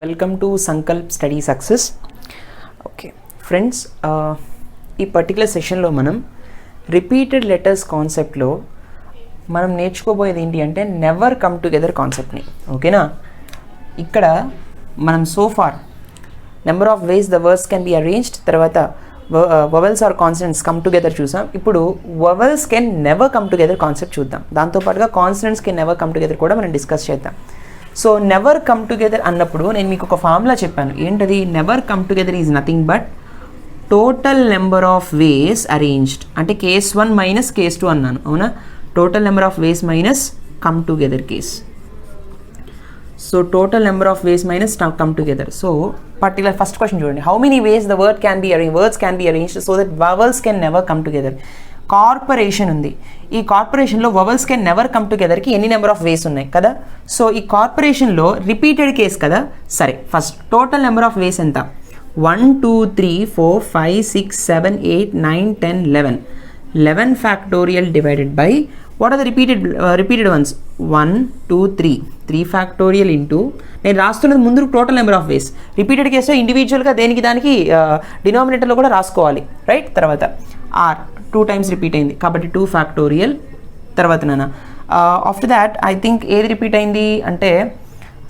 Welcome to Sankalp study success. Okay friends, ఈ particular సెషన్లో మనం రిపీటెడ్ లెటర్స్ కాన్సెప్ట్లో మనం నేర్చుకోబోయేది ఏంటి అంటే నెవర్ కమ్ టుగెదర్ కాన్సెప్ట్ని. ఓకేనా, ఇక్కడ మనం so far number of ways the words can be arranged, తర్వాత vowels or consonants come together చూసాం. ఇప్పుడు vowels can never come together concept చూద్దాం. దాంతోపాటుగా consonants can never come together కూడా మనం డిస్కస్ చేద్దాం. సో నెవర్ కమ్ టుగెదర్ అన్నప్పుడు నేను మీకు ఒక ఫార్ములా చెప్పాను. ఏంటది? Never come together is nothing but total number of ways arranged. అంటే కేస్ 1 మైనస్ కేస్ 2 అన్నాను, అవునా? Total number of ways minus come together case. So total number of ways minus come together. So particular first question చూడండి, how many ways the words can be arranged so that vowels can never come together. Corporation ఉంది, ఈ కార్పొరేషన్లో vowels can never come టుగెదర్కి ఎన్ని number of వేస్ ఉన్నాయి కదా. So ఈ కార్పొరేషన్లో రిపీటెడ్ కేస్ కదా. సరే, first total number of ways ఎంత? 1 2 3 4 5 6 7 8 9 10 11. 11 factorial divided by what are the repeated ones? 1 2 3 3 factorial into, నేను రాస్తున్నది ముందు total number of ways. Repeated case ఇండివిజువల్గా దేనికి దానికి డినామినేటర్లో కూడా రాసుకోవాలి, రైట్? తర్వాత ఆర్ 2 టైమ్స్ రిపీట్ అయింది కాబట్టి 2 ఫ్యాక్టోరియల్. తర్వాత నాన్న ఆఫ్టర్ దాట్ ఐ థింక్ ఏది రిపీట్ అయింది అంటే,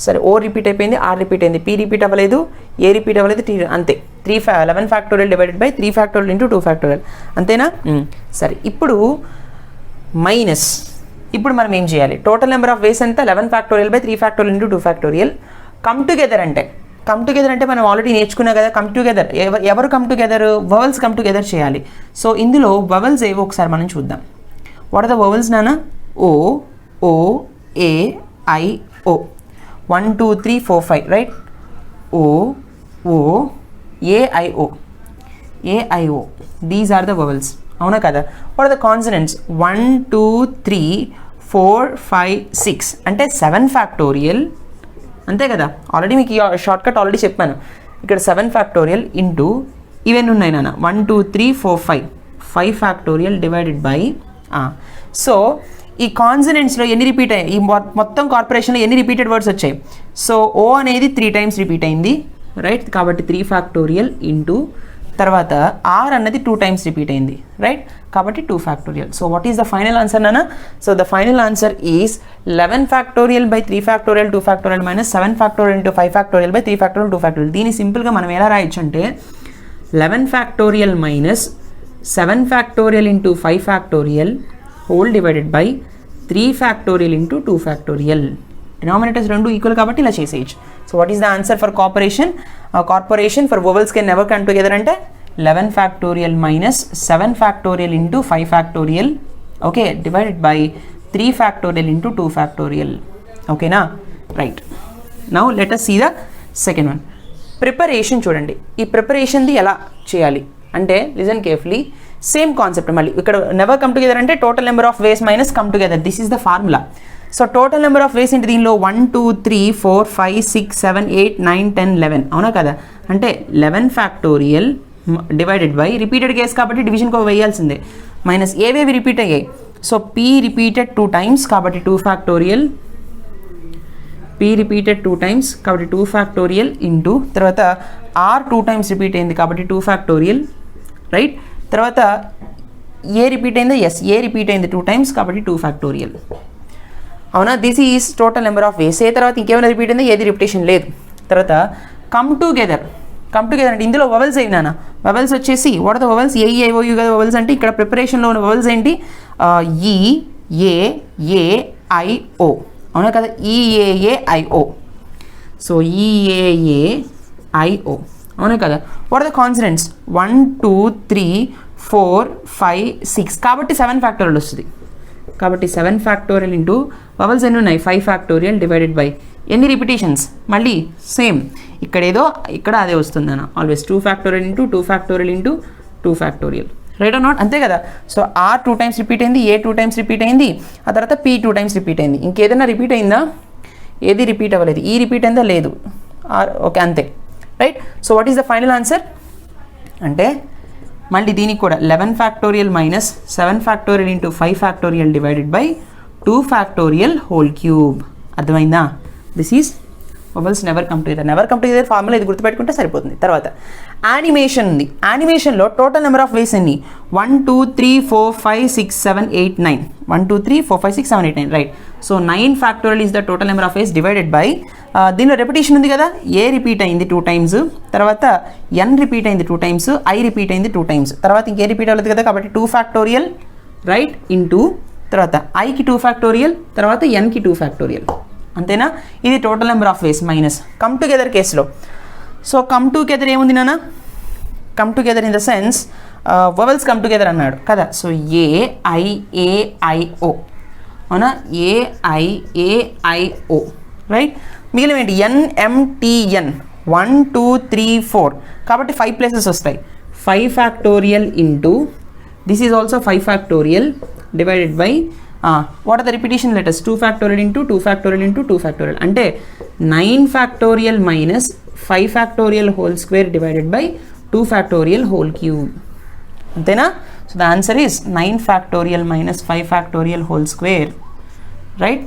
సరే ఓ రిపీట్ అయిపోయింది, ఆర్ రిపీట్ అయింది, పీ రిపీట్ అవ్వలేదు, ఏ రిపీట్ అవ్వలేదు, టీ అంతే. 11 factorial divided by 3 factorial into 2 factorial, అంతేనా? సరే, ఇప్పుడు మైనస్, ఇప్పుడు మనం ఏం చేయాలి? టోటల్ నెంబర్ ఆఫ్ వేస్ ఎంత? 11 factorial by 3 factorial into 2 factorial. Come together అంటే మనం ఆల్రెడీ నేర్చుకున్నాం కదా. కమ్ టుగెదర్ ఎవరు come together? Vowels come together చేయాలి. సో ఇందులో వవెల్స్ ఏవో ఒకసారి మనం చూద్దాం. వాట్ ఆర్ ద వవెల్స్ నాన్న? O, O, A, I, O. 1 2 3 4 5, right? O, O, A, I, O, A, I, O. These are the vowels, అవునా కదా? What are the consonants? 1 2 3 4 5 6 అంటే 7 ఫ్యాక్టోరియల్, అంతే కదా? ఆల్రెడీ మీకు షార్ట్ కట్ ఆల్రెడీ చెప్పాను. ఇక్కడ 7 factorial into ఇవన్నీ ఉన్నాయి నాన్న, 1 2 3 4 5 ఫ్యాక్టోరియల్ డివైడెడ్ బై. సో ఈ కాన్సనెంట్స్లో ఎన్ని రిపీట్ అయ్యాయి? ఈ మొత్తం కార్పొరేషన్లో ఎన్ని రిపీటెడ్ వర్డ్స్ వచ్చాయి? సో ఓ అనేది 3 టైమ్స్ రిపీట్ అయింది, రైట్? కాబట్టి 3 ఫ్యాక్టోరియల్ ఇంటూ, తర్వాత ఆర్ అన్నది 2 టైమ్స్ రిపీట్ అయింది, రైట్? కాబట్టి 2 factorial. So what is the final answer నాన్న? So the final answer is 11 factorial by 3 factorial 2 factorial minus 7 factorial into 5 factorial by 3 factorial 2 factorial. దీన్ని సింపుల్గా మనం ఎలా రాయొచ్చు అంటే 11 factorial minus 7 factorial into 5 factorial whole divided by 3 factorial into 2 factorial. Denominators రెండు equal కాబట్టి ఇలా చేసేయచ్చు. So what is the answer for corporation for vowels can never come together అంటే 11 factorial minus 7 factorial into 5 factorial, okay, divided by 3 factorial into 2 factorial. ఓకేనా, right? Now let us see the second one. Preparation చూడండి. ఈ ప్రిపరేషన్ది ఎలా చేయాలి అంటే, listen carefully. Same concept మళ్ళీ ఇక్కడ never come together అంటే total number of ways minus come together. This is the formula. So total number of ways ఏంటి దీనిలో? 1 2 3 4 5 6 7 8 9 10 11, అవునా కదా? అంటే 11 factorial divided by repeated case కాబట్టి డివిజన్కి వేయాల్సిందే, మైనస్ ఏవేవి రిపీట్ అయ్యాయి? సో పీ రిపీటెడ్ 2 టైమ్స్ కాబట్టి 2 ఫ్యాక్టోరియల్, పీ రిపీటెడ్ 2 టైమ్స్ కాబట్టి 2 ఫ్యాక్టోరియల్ ఇంటూ, తర్వాత ఆర్ 2 టైమ్స్ రిపీట్ అయింది కాబట్టి 2 ఫ్యాక్టోరియల్, రైట్? తర్వాత ఏ రిపీట్ అయిందో? ఎస్, ఏ రిపీట్ అయింది 2 టైమ్స్ కాబట్టి 2 ఫ్యాక్టోరియల్, అవునా? This is total number of ways. A తర్వాత ఇంకేమైనా రిపీట్ అయిందో? ఏది రిపిటేషన్ లేదు. తర్వాత కమ్ టుగెదర్ అంటే ఇందులో వవెల్స్ అయినా వవెల్స్ వచ్చేసి what are the vowels? A E I O U కదా వవెల్స్ అంటే. ఇక్కడ ప్రిపరేషన్లో ఉన్న వవెల్స్ ఏంటి? ఈ, ఏ, ఏ, ఐ, ఓ, అవునా కదా? ఈఏఏఐఓ. సో ఈఏఏఐఓ, అవునా కదా? What are the consonants? 1 2 3 4 5 6 కాబట్టి 7 ఫ్యాక్టోరియల్ వస్తుంది. కాబట్టి 7 ఫ్యాక్టోరియల్ ఇంటూ వవెల్స్ ఎన్ని ఉన్నాయి? 5 ఫ్యాక్టోరియల్ డివైడెడ్ బై ఎన్ని రిపిటేషన్స్? మళ్ళీ సేమ్, ఇక్కడ ఏదో ఇక్కడ అదే వస్తుంది అన్న. Always 2 factorial into 2 factorial into 2 factorial, right or not? అంతే కదా? సో ఆర్ 2 టైమ్స్ రిపీట్ అయింది, ఏ 2 టైమ్స్ రిపీట్ అయింది, ఆ తర్వాత పీ 2 టైమ్స్ రిపీట్ అయింది. ఇంకేదైనా రిపీట్ అయిందా? ఏది రిపీట్ అవ్వలేదు. ఈ రిపీట్ అయిందా? లేదు. ఆర్, ఓకే, అంతే, right? So what is the final answer అంటే మళ్ళీ దీనికి కూడా 11 factorial minus 7 factorial into 5 factorial divided by 2 factorial whole cube. అర్థమైందా? This is vowels never come together formula ఇది గుర్తుపెట్టుకుంటే సరిపోతుంది. తర్వాత యానిమేషన్ ఉంది. యానిమేషన్లో టోటల్ నెంబర్ ఆఫ్ వేస్ ఎన్ని? 1 2 3 4 5 6 7 8 9 1 2 3 4 5 6 7 8 9 right. So 9 factorial is the total number of ways divided by దీనిలో repetition ఉంది కదా, ఏ రిపీట్ అయింది 2 times, తర్వాత n రిపీట్ అయింది 2 times, i రిపీట్ అయింది 2 times, తర్వాత ఇంకే రిపీట్ అవ్వలేదు కదా కాబట్టి 2 ఫ్యాక్టోరియల్ రైట్ ఇంటూ తర్వాత ఐకి 2 ఫ్యాక్టోరియల్ తర్వాత ఎన్కి 2 ఫ్యాక్టోరియల్. అంతేనా? ఇది total number of ways minus come together కేసులో. సో కమ్ టుగెదర్ ఏముంది నాన్న? Come together in the sense vowels come together అన్నాడు కదా. సో AIAIO అవునా, AIAIO రైట్. మిగిలిన ఏంటి? NMTN 1 2 3 4 కాబట్టి 5 ప్లేసెస్ వస్తాయి. 5 factorial into this is also 5 factorial divided by what are the repetition letters? 2 factorial into 2 factorial into 2 factorial అంటే 9 factorial minus 5 factorial whole square divided by 2 factorial whole cube. అంతేనా? So the answer is 9 factorial minus 5 factorial whole square right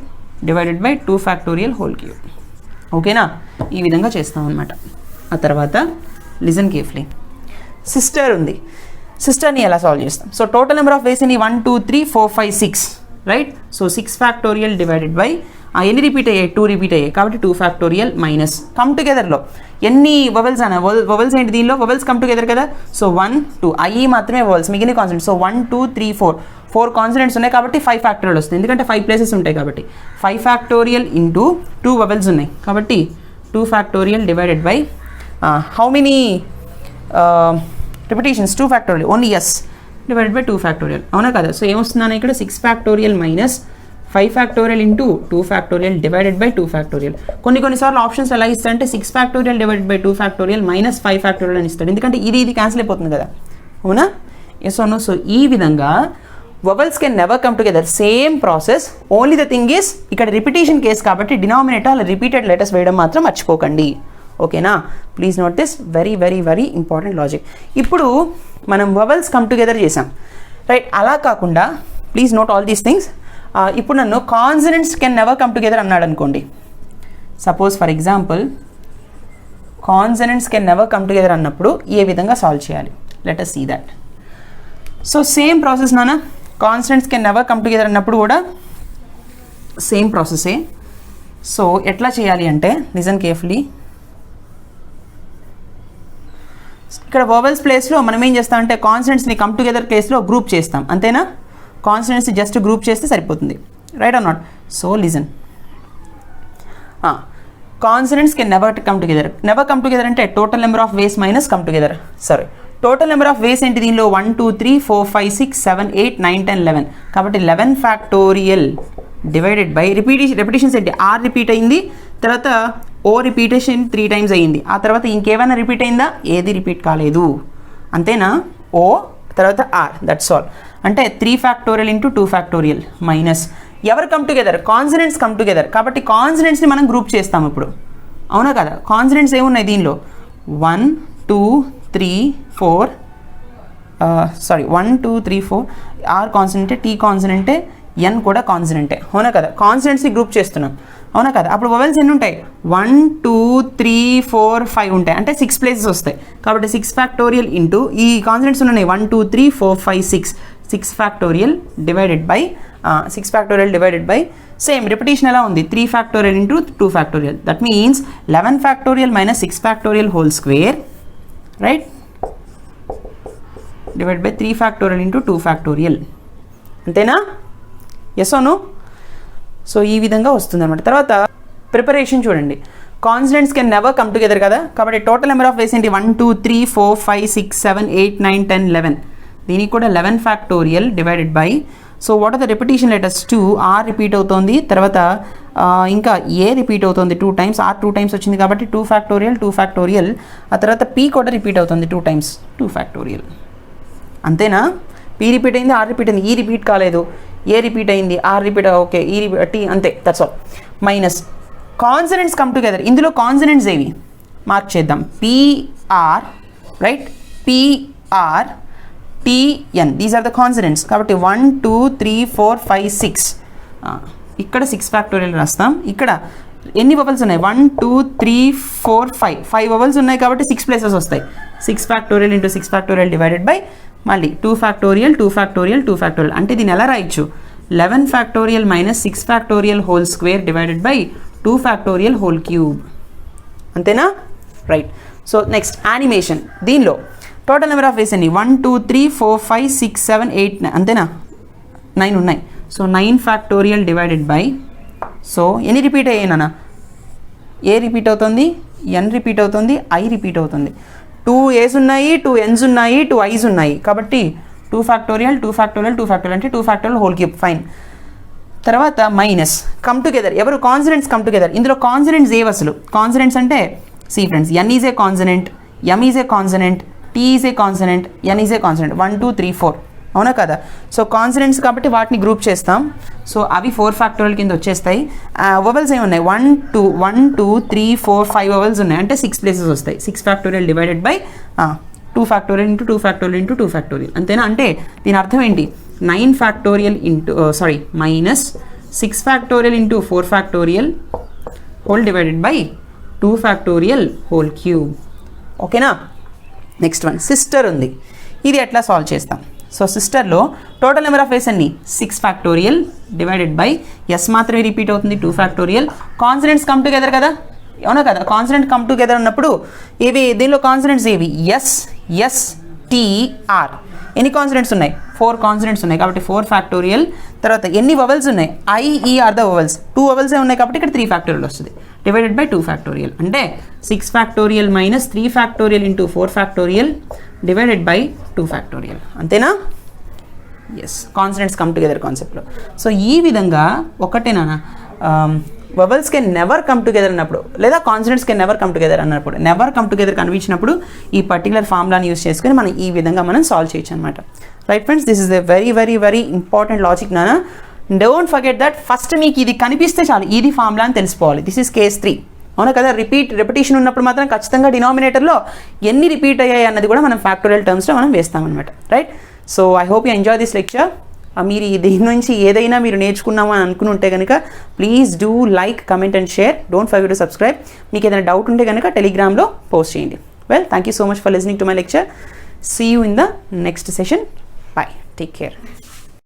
divided by 2 factorial whole cube. ఓకేనా? ఈ విధంగా చేస్తాం అన్నమాట. ఆ తర్వాత listen carefully. Sister ఉంది. సిస్టర్ని ఎలా సాల్వ్ చేస్తాం? So total number of ways ఎన్ని? 1 2 3 4 5 6 right. So 6 factorial divided by ఎన్ని రిపీట్ అయ్యాయి? 2 రిపీట్ అయ్యాయి కాబట్టి 2 ఫ్యాక్టోరియల్ మైనస్ కమ్ టుగెదర్లో ఎన్ని వవెల్స్ అన్న వవెల్స్ ఏంటి దీనిలో? వవెల్స్ కమ్ టుగెదర్ కదా. సో 1 2 ఐ మాత్రమే వవెల్స్, మిగిలిన కాన్సనెంట్స్. సో 1 2 3 4 కాన్సనెంట్స్ ఉన్నాయి కాబట్టి 5 ఫ్యాక్టోరియల్ వస్తుంది, ఎందుకంటే 5 ప్లేసెస్ ఉంటాయి కాబట్టి. 5 ఫ్యాక్టోరియల్ ఇంటూ 2 వవెల్స్ ఉన్నాయి కాబట్టి 2 factorial divided by how many repetitions? 2 factorial only, yes, divided by 2 factorial అవునా కదా. సో ఏమొస్తుందన్న ఇక్కడ 6 factorial minus 5 factorial into 2 factorial divided by 2 factorial. కొన్నిసార్లు ఆప్షన్స్ ఎలా ఇస్తారంటే 6 factorial divided by 2 factorial minus 5 factorial అని ఇస్తాడు, ఎందుకంటే ఇది క్యాన్సిల్ అయిపోతుంది కదా. అవునా? Yes no. సో ఈ విధంగా vowels can never come together, same process. Only the thing is ఇక్కడ రిపిటేషన్ కేస్ కాబట్టి డినామినేటర్ అలా రిపీటెడ్ లెటర్స్ వేయడం మాత్రం మర్చిపోకండి. ఓకేనా? Please note this, very very very important logic. ఇప్పుడు మనం వవెల్స్ కమ్ టుగెదర్ చేసాం రైట్. అలా కాకుండా please note all these things. ఇప్పుడు నన్ను consonants can never come together అన్నాడు అనుకోండి. Suppose for example consonants can never come together అన్నప్పుడు ఏ విధంగా సాల్వ్ చేయాలి? Let us see that. So same process నాన్న. Consonants can never come together అన్నప్పుడు కూడా సేమ్ ప్రాసెసే. సో ఎట్లా చేయాలి అంటే లిజన్ కేర్ఫుల్లీ. ఇక్కడ వవెల్స్ ప్లేస్లో మనం ఏం చేస్తామంటే కాన్సనెంట్స్ని కమ్ టుగెదర్ కేసులో గ్రూప్ చేస్తాం, అంతేనా? కాన్సనెంట్స్ని జస్ట్ గ్రూప్ చేస్తే సరిపోతుంది, right or not? So listen, consonants can never come together. Never come together అంటే total number of ways minus come together. Sorry, total number of ways ఏంటి దీనిలో? 1 2 3 4 5 6 7 8 9 10 11 కాబట్టి 11 ఫ్యాక్టోరియల్ డివైడెడ్ బై రిపిటేషన్స్ ఏంటి? Are repeat అయింది, తర్వాత ఓ repetition 3 times అయ్యింది, ఆ తర్వాత ఇంకేమైనా రిపీట్ అయిందా? ఏది రిపీట్ కాలేదు, అంతేనా? ఓ తర్వాత ఆర్, దట్స్ ఆల్. అంటే 3 ఫ్యాక్టోరియల్ ఇంటూ 2 ఫ్యాక్టోరియల్ మైనస్ ఎవరు come together? Consonants come together కాబట్టి కాన్సనెంట్స్ని మనం గ్రూప్ చేస్తాం ఇప్పుడు, అవునా కదా? కాన్సనెంట్స్ ఏమున్నాయి దీనిలో? 1 2 3 4 1 2 3 4 ఆర్ కాన్సనెంటే, టీ కాన్సనెంటే, ఎన్ కూడా కాన్సనెంటే, అవునా కదా? కాన్సనెంట్స్ని గ్రూప్ చేస్తున్నాం, అవునా కదా? అప్పుడు వవెల్స్ ఎన్ని ఉంటాయి? 1 2 3 4 5 ఉంటాయి, అంటే 6 ప్లేసెస్ వస్తాయి కాబట్టి 6 ఫ్యాక్టోరియల్ ఇంటూ ఈ కాన్సనెంట్స్ ఉన్నాయి 1 2 3 4 5 6 factorial divided by 6 factorial divided by same repetition ఎలా ఉంది? 3 factorial into 2 factorial. That means 11 factorial minus 6 factorial whole square right divide by 3 factorial into 2 factorial, అంతేనా? Yes or no? సో ఈ విధంగా వస్తుంది అనమాట. తర్వాత ప్రిపరేషన్ చూడండి. Consonants can never come together కదా కాబట్టి టోటల్ నెంబర్ ఆఫ్ వేస్ ఏంటి? 1 2 3 4 5 6 7 8 9 10 11 దీనికి కూడా 11 factorial divided by so what are the repetition letters? 2 R repeat అవుతుంది, తర్వాత ఇంకా ఏ రిపీట్ అవుతుంది 2 times, ఆర్ 2 times వచ్చింది కాబట్టి 2 ఫ్యాక్టోరియల్, ఆ తర్వాత పీ కూడా రిపీట్ అవుతుంది 2 times 2 ఫ్యాక్టోరియల్, అంతేనా? పీ రిపీట్ అయింది, ఆర్ రిపీట్ అయింది, ఈ రిపీట్ కాలేదు, ఏ రిపీట్ అయింది, R repeat, okay, E T, అంతే, that's all. Minus consonants come together. ఇందులో కాన్సనెంట్స్ ఏవి మార్క్ చేద్దాం? PR right, PR TN, these are the consonants కాబట్టి 1 2 3 4 5 6 ఇక్కడ 6 ఫ్యాక్టోరియల్ రాస్తాం, ఇక్కడ ఎన్ని వవల్స్ ఉన్నాయి 1 2 3 4 5 వవల్స్ ఉన్నాయి కాబట్టి 6 ప్లేసెస్ వస్తాయి 6 factorial into 6 factorial divided by మళ్ళీ 2 ఫ్యాక్టోరియల్ 2 ఫ్యాక్టోరియల్ 2 ఫ్యాక్టోరియల్ అంటే దీన్ని ఎలా రాయొచ్చు 11 factorial minus 6 factorial whole square divided by 2 factorial whole cube అంతేనా రైట్ సో నెక్స్ట్ యానిమేషన్ దీనిలో టోటల్ నెంబర్ ఆఫ్ వేస్ ఎన్ని 1 2 3 4 5 6 7 8 9 అంతేనా 9 ఉన్నాయి so 9 factorial divided by so ఎన్ని రిపీట్ అయ్యాయి నాన్న ఏ రిపీట్ అవుతుంది ఎన్ రిపీట్ అవుతుంది ఐ రిపీట్ అవుతుంది 2 ఏస్ ఉన్నాయి 2 ఎన్స్ ఉన్నాయి 2 ఐస్ ఉన్నాయి కాబట్టి 2 ఫ్యాక్టోరియల్ 2 ఫ్యాక్టోరియల్ 2 ఫ్యాక్టోరియల్ అంటే 2 ఫ్యాక్టోరియల్ హోల్ క్యూబ్ ఫైన్ తర్వాత మైనస్ కమ్ టుగెదర్ ఎవరు కాన్సనెంట్స్ కమ్ టుగెదర్ ఇందులో కాన్సనెంట్స్ ఏవి అసలు కాన్సనెంట్స్ అంటే see friends N is a consonant M is a consonant T is a consonant N is a consonant 1 2 3 4 అవునా కదా so consonants కాబట్టి వాటిని గ్రూప్ చేస్తాం సో అవి 4 ఫ్యాక్టోరియల్ కింద వచ్చేస్తాయి వవల్స్ ఏమి ఉన్నాయి 1 2 3 4 5 వవల్స్ ఉన్నాయి అంటే 6 ప్లేసెస్ వస్తాయి 6 factorial divided by 2 factorial into 2 factorial into 2 factorial అంతేనా అంటే దీని అర్థం ఏంటి 9 factorial into minus 6 factorial into 4 factorial whole divided by 2 factorial whole cube ఓకేనా నెక్స్ట్ వన్ సిస్టర్ ఉంది ఇది ఎట్లా సాల్వ్ చేస్తాం సో సిస్టర్లో టోటల్ నెంబర్ ఆఫ్ వేస్ అన్ని 6 ఫ్యాక్టోరియల్ డివైడెడ్ బై ఎస్ మాత్రమే రిపీట్ అవుతుంది 2 ఫ్యాక్టోరియల్ కాన్సనెంట్స్ కమ్ టుగెదర్ కదా అవునా కదా కాన్సనెంట్ కమ్ టుగెదర్ అన్నప్పుడు ఏవి దీనిలో కాన్సనెంట్స్ ఏవి ఎస్ ఎస్ టీ ఆర్ ఎన్ని కాన్సనెంట్స్ ఉన్నాయి 4 కాన్సనెంట్స్ ఉన్నాయి కాబట్టి 4 ఫ్యాక్టోరియల్ తర్వాత ఎన్ని వవల్స్ ఉన్నాయి ఐ ఈ ఆర్ ద వవల్స్ 2 వవల్సే ఉన్నాయి కాబట్టి ఇక్కడ 3 ఫ్యాక్టోరియల్ వస్తుంది డివైడెడ్ బై 2 ఫ్యాక్టోరియల్ అంటే 6 factorial minus 3 factorial into 4 factorial divided by 2 factorial అంతేనా ఎస్ కాన్సనెంట్స్ కమ్ టుగెదర్ కాన్సెప్ట్లో సో ఈ విధంగా ఒకటేనా vowels can never come together అన్నప్పుడు లేదా consonants can never come together అన్నప్పుడు నెవర్ కమ్ టుగెదర్ కనిపించినప్పుడు ఈ పర్టికులర్ ఫార్ములాని యూస్ చేసుకొని మనం ఈ విధంగా మనం సాల్వ్ చేయొచ్చు అనమాట right friends this is a very very very important logic నానా డోంట్ ఫర్గెట్ దట్ ఫస్ట్ మీకు ఇది కనిపిస్తే చాలు ఇది ఫార్ములా అని తెలిసిపోవాలి దిస్ ఇస్ కేస్ 3 అవునా కదా రెపిటేషన్ ఉన్నప్పుడు మాత్రం ఖచ్చితంగా డినామినేటర్లో ఎన్ని రిపీట్ అయ్యాయి అన్నది కూడా మనం ఫ్యాక్టోరియల్ టర్మ్స్లో మనం వేస్తామన్నమాట right so I hope you enjoy this lecture మీరు దీని నుంచి ఏదైనా మీరు నేర్చుకున్నామా అని అనుకుని ఉంటే కనుక please do like comment and share don't forget to subscribe మీకు ఏదైనా డౌట్ ఉంటే కనుక టెలిగ్రామ్లో పోస్ట్ చేయండి well thank you so much for listening to my lecture see you in the next session bye take care